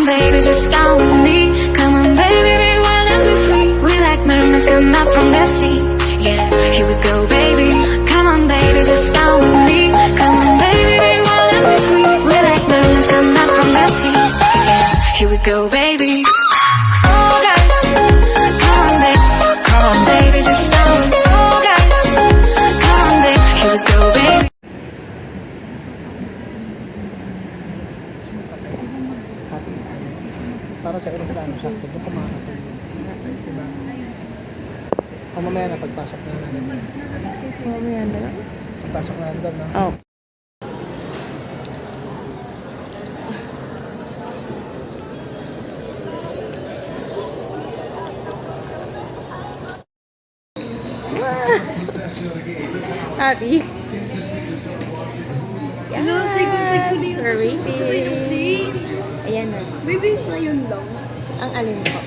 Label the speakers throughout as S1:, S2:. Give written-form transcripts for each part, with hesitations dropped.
S1: on, baby, just come with me. Come on, baby, be wild and be free. We like mermaids come up from the sea. Yeah, here we go, baby. Come on, baby, just come with me. Come on, baby, be wild and be free. We like mermaids come up from the sea. Yeah, here we go, baby. Oh, guys, come on, baby. Come on, baby, just come with me. Oh, guys, come on, baby. Here we go, baby.
S2: Para sa aeroplano sa akin, doon kumakatulog. Diba? O mamaya na, pagpasok na natin.
S3: Mamaya na lang?
S2: Pagpasok na natin, no?
S3: Oh. Happy? Yes! We're waiting. Ayan na.
S4: Baby, ngayon lang.
S3: Ang alin po?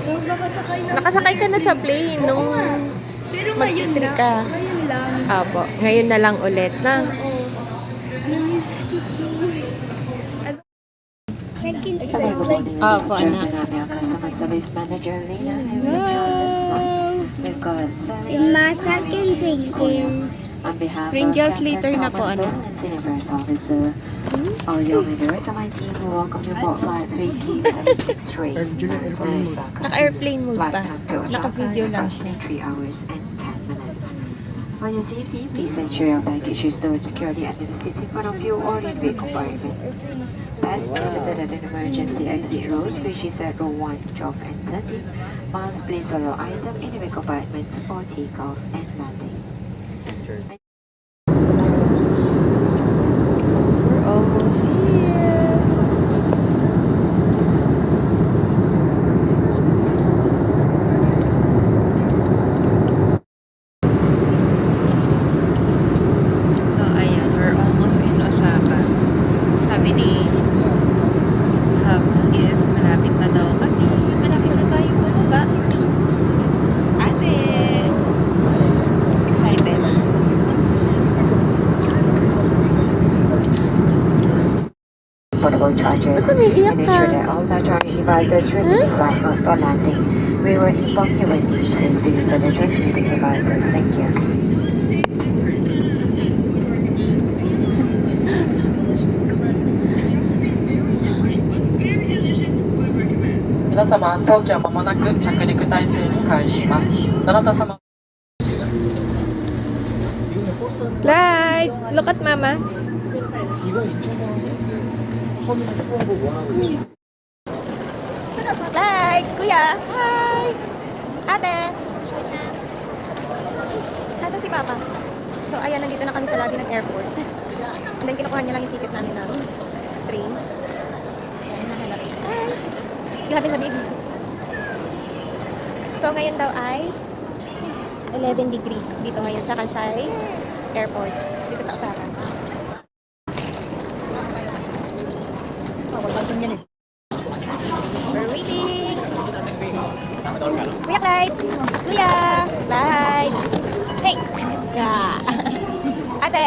S4: Nung nakasakay na.
S3: Nakasakay ka na sa plane nung
S4: Pero ngayon
S3: mag-trip
S4: na.
S3: ka.
S4: Ngayon lang.
S3: Apo, ngayon na lang ulit na.
S4: Oo.
S3: Opo, anak.
S5: In my second drinking.
S3: Pringles later na po, anak.
S6: All your leaders and my team will welcome you aboard flight 3K
S3: Naka-airplane mode pa. Naka-video lang siya.
S6: 3 hours and 10 minutes. For your safety, please ensure your baggage is stored securely under the seat in front of you or in the compartment. As indicated at an emergency exit rows, which is at row 1, 12, and 30, must place all your item in the compartment for takeoff and landing.
S3: Almost here. So, ayan. We're almost in Osaka. Sabi ni Hub is malapit na daw kami. Malapit na tayo bumaba. Ate! Excited.
S6: Portable chargers.
S3: Ba't umiiyak
S6: And
S3: ka?
S6: ensure that all the charging devices remain flat for landing. We will inform you when you safe to use the transmitting devices. Thank you.
S2: 皆様、当機は間もなく着陸態勢に開始します。どなた様
S3: Light! Look at mama. Light! Kuya! Hi! Ate! Ate si Papa. So, ayan, nandito na kami sa lobby ng airport. And then, kinukuha niya lang yung ticket namin ng train. Ayan, nahanap niya. Hi! Grabe na baby. So, ngayon daw ay 11 degree dito ngayon sa Kansai Airport. Dito sa Osaka. We're waiting! Kuya Clyde! Kuya! Clyde! Hey! Yeah. Ate!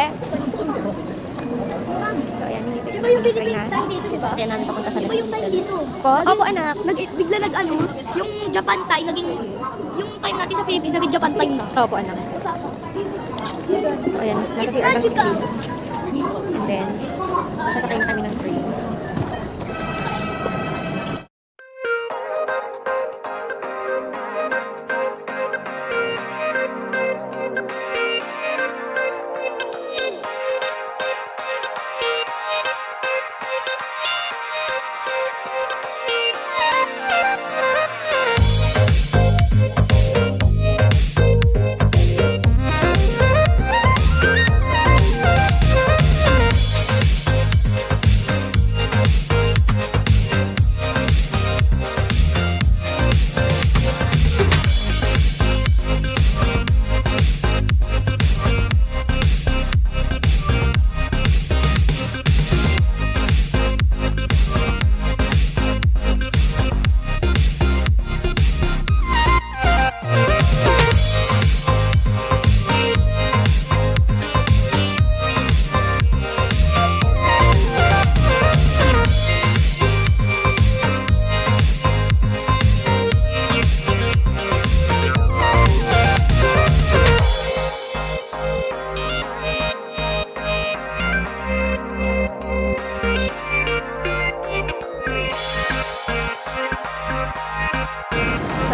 S3: So, ayan, hinipin
S4: Diba yung Philippines time dito, diba?
S3: Kaya namin papunta sa
S4: Diba yung time dito?
S3: Po? Opo, anak.
S4: Bigla nag-ano, yung Japan time, naging, yung time natin sa Philippines, naging Japan time na.
S3: Opo, anak. So, ayan.
S4: It's
S3: Nasa
S4: magical!
S3: And then, sasakay na kami ng train.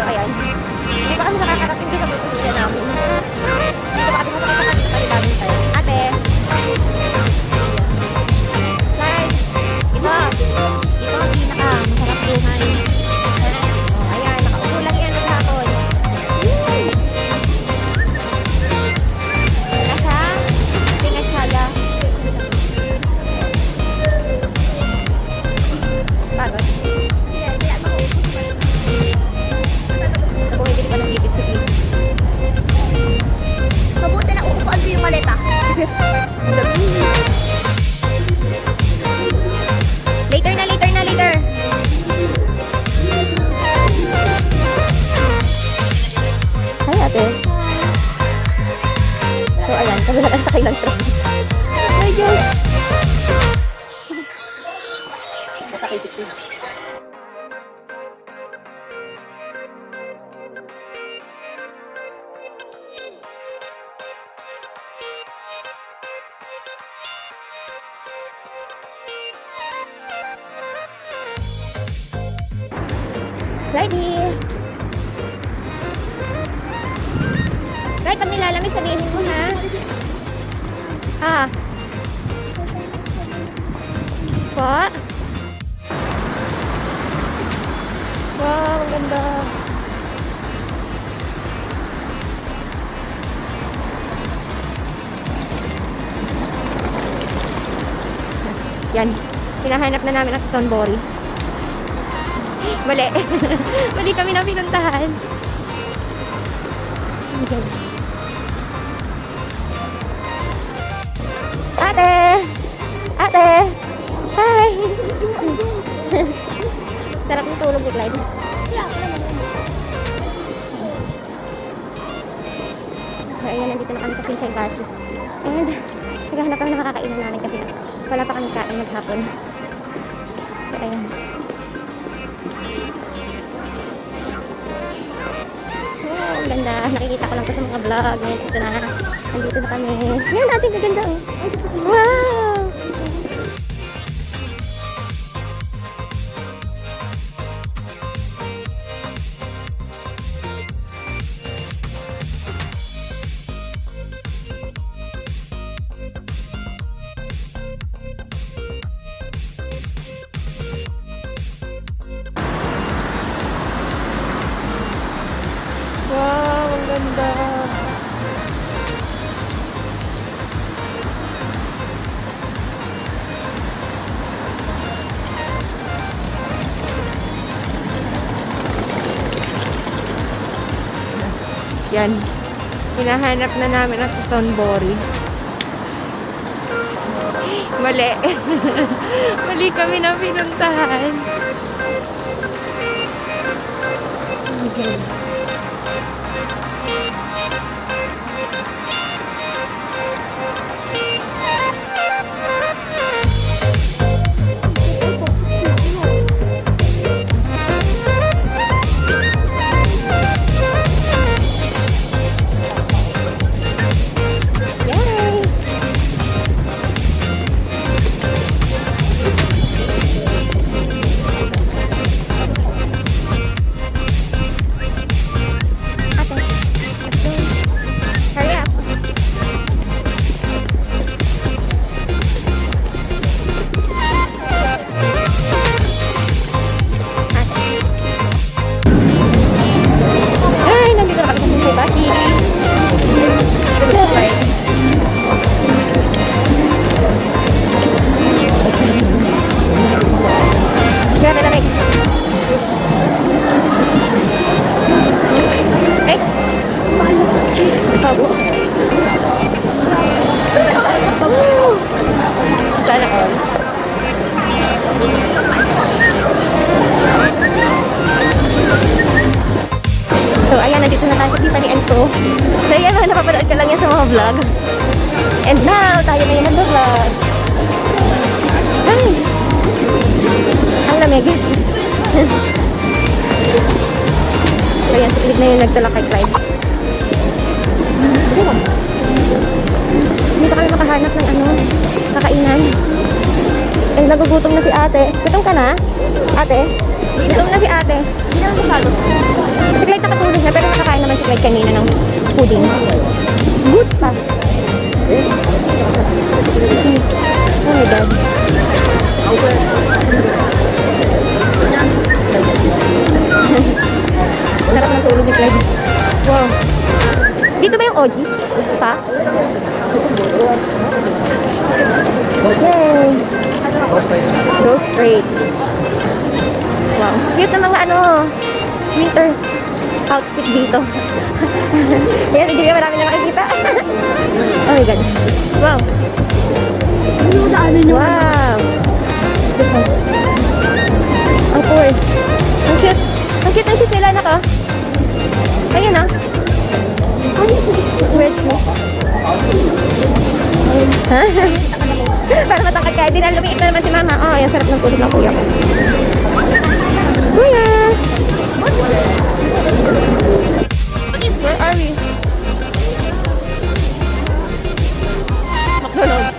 S7: ayan. Hindi pa kami nakakarating doon sa tutuloyan namin. Dito pa kami nakakarating sa kalibagan tayo. Ate! Slide! Ito! Ito ang pinaka masarap buhay. Oh, ayan, nakaupo lang yan maghapon. Nasa Tingatsala. Pagod. Bumibili pa ng gipit si Chris.
S4: Mabuti na upuan ko yung maleta.
S7: Later na, later na, later. Hi, ate. So, ayan. Kami nakasakay lang train. Oh my God. Nasakay 16. Ready? Right, pag nilalamig, sabihin mo ha. Ah. Po? Wow, ang ganda. Yan. Hinahanap na namin ang Stonebori. Mali. Mali kami na pinuntahan. Ate! Ate! Hi! Sarap ng tulog ni Clyde. So, ayan, nandito na kami sa Pinchay Bashi. And, naghahanap kami ng makakainan namin kasi wala pa kami kain maghapon. So, ayan. Oh, ang ganda. Nakikita ko lang po sa mga vlog. Ngayon, ito na. Nandito na kami. Yan, ating kaganda. Oh. Wow! Wow, ang ganda. Yan. Hinahanap na namin ang Stonebori. Mali. Mali kami na pinuntahan. Okay. Sana all. So, ayan, nandito na tayo sa Tiffany & Co. So, ayan, mga napapanood ka lang yan sa mga vlog. And now, tayo na yun nag-vlog. Ay! Ang lamig. So, ayan, sa pilig na yun nagtala kay Clyde. Dito kami makahanap ng kakainan. Eh, nagugutom na si ate. Gutom ka na? Ate? Gutom na si ate. Hindi naman masyado. Si Clyde nakatulog na, pero nakakain naman si Clyde kanina ng pudding. Good pa. Oh my God. Sarap ng tulog ni Clyde. Wow. Dito ba yung OG? Pa? Yay! Go straight. Wow. Cute na mga winter outfit dito. Yan, hindi marami na makikita. Oh my God. Wow. Wow. This one. Ang cool. Ang cute. Ang cute ng shoes nila, naka. Ayan ah. Weird shoes. Ha? Para matangkad ka. Di na lumiit na naman si mama. Oh, ayan, sarap ng tulog ng kuya ko. Kuya! Where are we? McDonald's.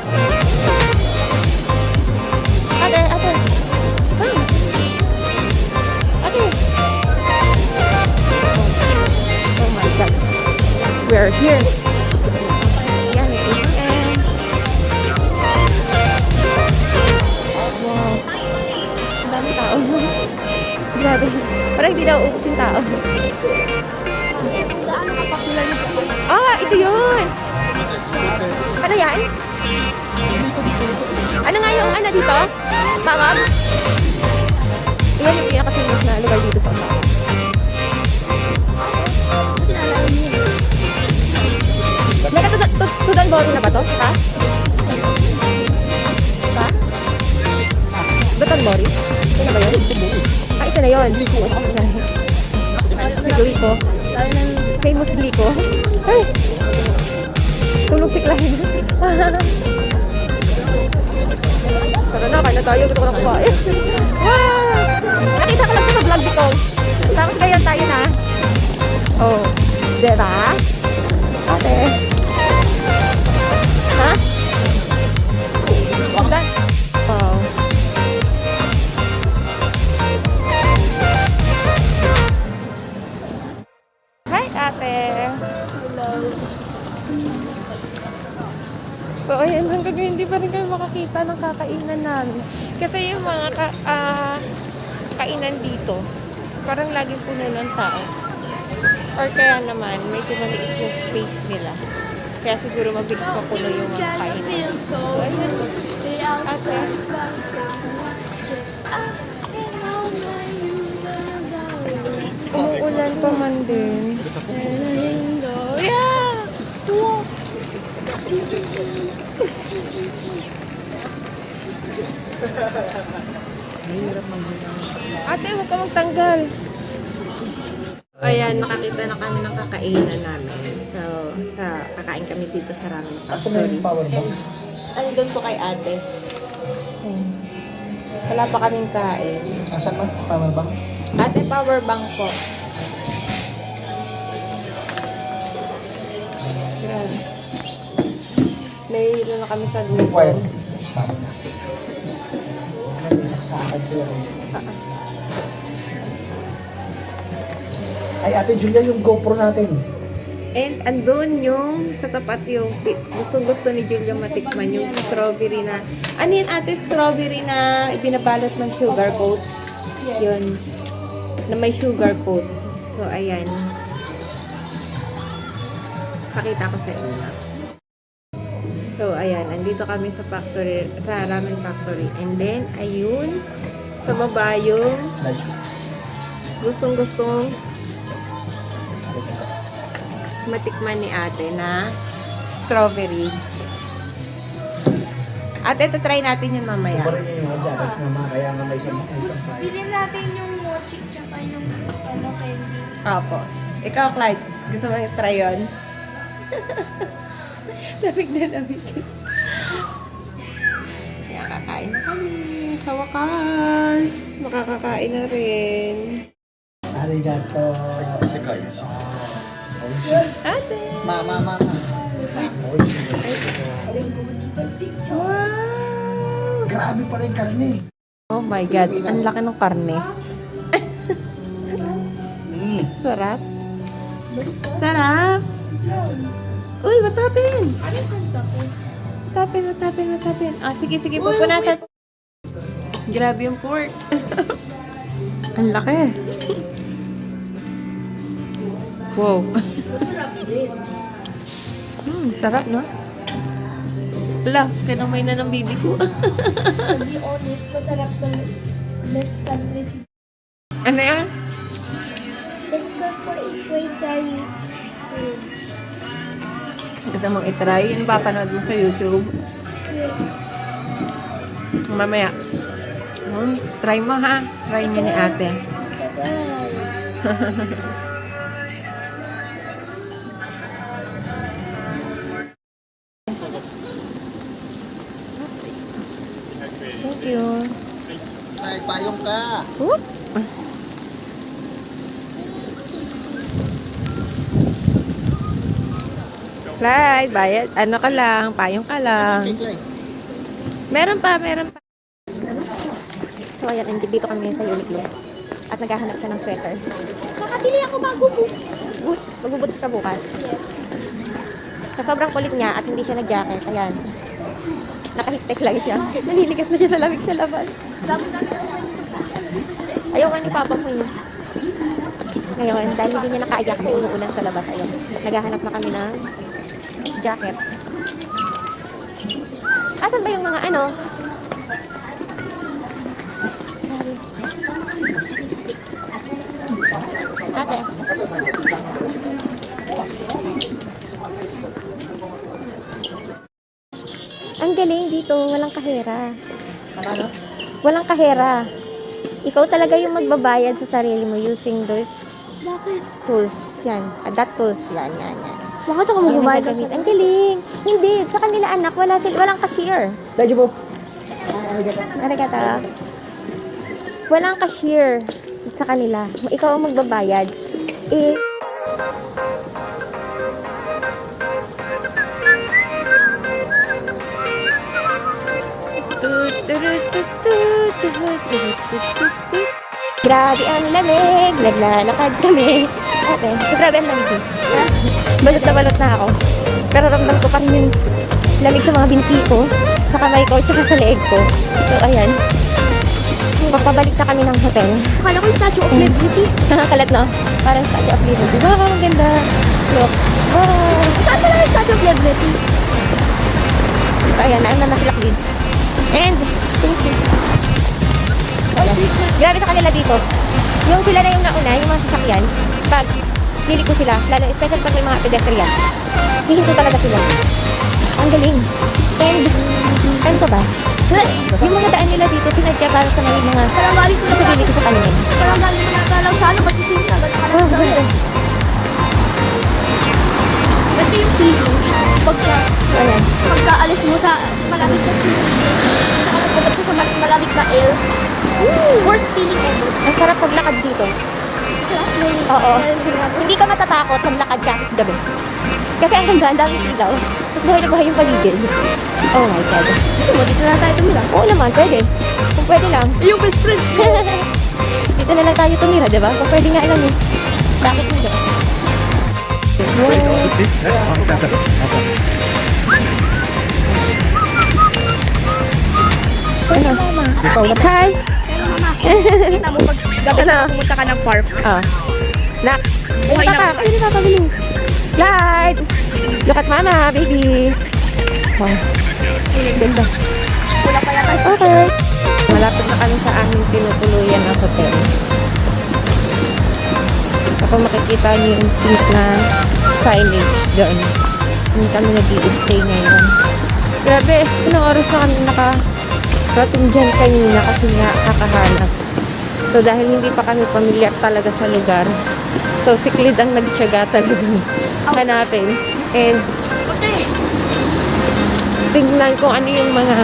S7: Ate. Ah. Ate. Oh my God. We're here. Yan, and wow. Ang dami tao. Grabe. Parang hindi daw ubus yung tao. Ah, ito yun. Ano yan? Ano nga yung dito? Tawag? Yan yung pinaka-famous na lugar dito sa Tawag. Nagka-Tudalbori na ba to? Ha? Ha? Tudalbori? Ito na ba yun? Ah, ito na yun. Si Glico. Famous Glico. Ay! Tulog si Clyde. Tara na, kain na tayo. Gusto ko na kumain. Wow! Nakita ko lang ito sa vlog dito. Tapos ngayon tayo na. Oh. Diba? Ate. Ha? Oh. Hi, ate. Hello. So, ayan, hanggang ngayon hindi pa rin kayo makakita ng kakainan namin. Kasi yung mga kainan dito, parang laging puno ng tao. Or kaya naman, medyo maliit yung space nila. Kaya siguro mabilis mapuno yung mga kainan. So, ayun. Ate. Umuulan pa man din. Ate, huwag ka magtanggal. Ayan, nakakita na kami ng kakainan namin. So, kakain kami dito sa Ramen
S2: Asan na yung power bank?
S7: Ano doon po kay ate? Ayan. Wala pa kaming kain.
S2: Asan na? Power bank?
S7: Ate, power bank po. Ayan. May na kami sa
S2: Wire.
S7: grupo.
S2: Tama na. May saksakan siya. Ay, Ate Julia, yung GoPro natin.
S7: And andun yung sa tapat yung gusto ni Julia matikman yung strawberry na ano yun ate, strawberry na binabalot ng sugar coat. Yun. Na may sugar coat. So, ayan. Pakita ko sa inyo. So, ayan. Andito kami sa factory, sa ramen factory. And then, ayun. Sa baba yung gustong-gustong matikman ni ate na strawberry. Ate, ito try natin yun mamaya.
S2: Ito rin yung mga jacket na kaya nga may isang
S4: Bilhin natin yung mochi tsaka yung candy.
S7: Opo. Ikaw, Clyde, gusto mo try yun? Lamig na lamig. Kaya kakain na kami. Sa wakas. Makakakain na rin.
S2: Arigato.
S7: Ate!
S2: Mama.
S7: Wow!
S2: Grabe pala yung karne.
S7: Oh my God, ang laki ng karne.
S3: Sarap? Sarap? Uy, what happened? What happened? Ah, sige, pupunatan. Grabe yung pork. Ang laki. Wow. Sarap, no? Wala, kinamay na ng bibi ko.
S5: To be honest, masarap to less country.
S3: Ano yan?
S5: Let's go for a grocery.
S3: Gusto mong itry? Yung papanood mo sa YouTube? Mamaya. Try mo ha. Try niyo ni ate. Thank you.
S2: Ay, payong ka.
S3: Whoop. Lai, bayad. Ano ka lang, payong ka lang. Meron pa.
S7: So, ayan, dito kami ngayon sa Uniqlo. At naghahanap siya ng sweater.
S5: Nakabili ako bago boots.
S7: Magbubuts ka bukas.
S5: Yes.
S7: Sa sobrang kulit niya at hindi siya nag-jacket, ayan. Nakahigtek lang siya. Naninigas na siya sa lamig sa labas. Ayaw nga ni Papa mo yun. Ngayon, dahil hindi niya nakaayak kasi umuulan sa labas, ayun. Naghahanap na kami ng jacket. Asan ba yung mga ano? Ate. Ang galing dito, walang kahera. Walang kahera. Ikaw talaga yung magbabayad sa sarili mo using those tools. Yan, that tools. Yan.
S5: Bakit ako
S7: Yan ang
S5: magbabayad
S7: gagamit. Ang galing. Hindi, sa kanila anak, walang cashier.
S2: Medyo po.
S7: Arigata. Walang cashier sa kanila. Ikaw ang magbabayad. Grabe ang lamig. Naglalakad kami. Ate, grabe ang lamig. Ha? Balot na ako. Pero ramdam ko pa rin yung lamig sa mga binti ko, sa kamay ko, tsaka sa leeg ko. So, ayan. Papabalik na kami ng hotel.
S5: Akala ko yung Statue of Liberty.
S7: Nakakalat, no? Parang Statue of Liberty. Wow, ang ganda. Look. Wow.
S5: Saan pala yung Statue of Liberty?
S7: So, ayan, naayun na sila clean. And, thank you. Ayan. Grabe sa kanila dito. Yung sila na yung nauna, yung mga sasakyan, pag liliko sila, lalo, especially pag may mga pedestrian, hihinto talaga sila. Ang galing. And, ano pa ba? Yung mga daan nila dito, sinadya para sa mga
S5: Parang galing ko na
S7: sarili ko sa kanila.
S5: Parang galing ko na lang sa ano, ba't yung sila?
S7: Oh, ganda.
S5: Ito yung feeling. Pagka alis mo sa malamig na nakakapagod ko sa malamig na air. Worst feeling ever.
S7: Ang sarap paglakad dito. Oo. Hindi ka matatakot maglakad kahit gabi. Kasi ang ganda, ang daming ilaw. Tapos buhay na buhay yung paligid. Oh my God.
S5: Gusto mo, dito na tayo tumira.
S7: Oo naman, pwede. Kung pwede lang.
S5: Yung best friends ko.
S7: Dito na lang tayo tumira, diba? Kung pwede nga lang eh. Bakit hindi? Ano? Hi!
S5: Kita mo, pag gabi
S7: Ano?
S5: pumunta ka ng farm.
S7: Ah. Nak.
S5: Buhay na
S7: Papa, ayun na papabili. Clyde! Look at mama, baby. Wow. Ganda.
S5: Wala pa yata.
S7: Okay. Malapit na kami sa aming tinutuluyan na hotel. Ako makikita niyo yung pink na signage doon. Hindi kami nag-i-stay ngayon. Grabe, ilang oras na kami nakarating dyan kanina kasi nga kakahanap. So dahil hindi pa kami pamilyar talaga sa lugar, so si Clid ang nagtiyaga talaga hanapin. And tingnan kung ano yung mga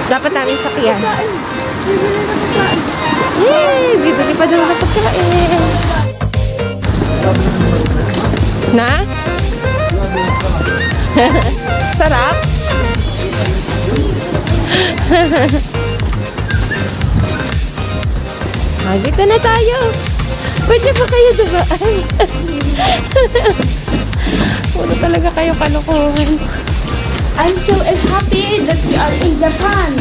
S7: dapat namin sakyan. Yay! Bibili pa daw na pagkain. Na? Sarap? Dito na tayo. Pwede ba kayo dumaan? Puro talaga kayo kalokohan.
S5: I'm so happy that we are in Japan.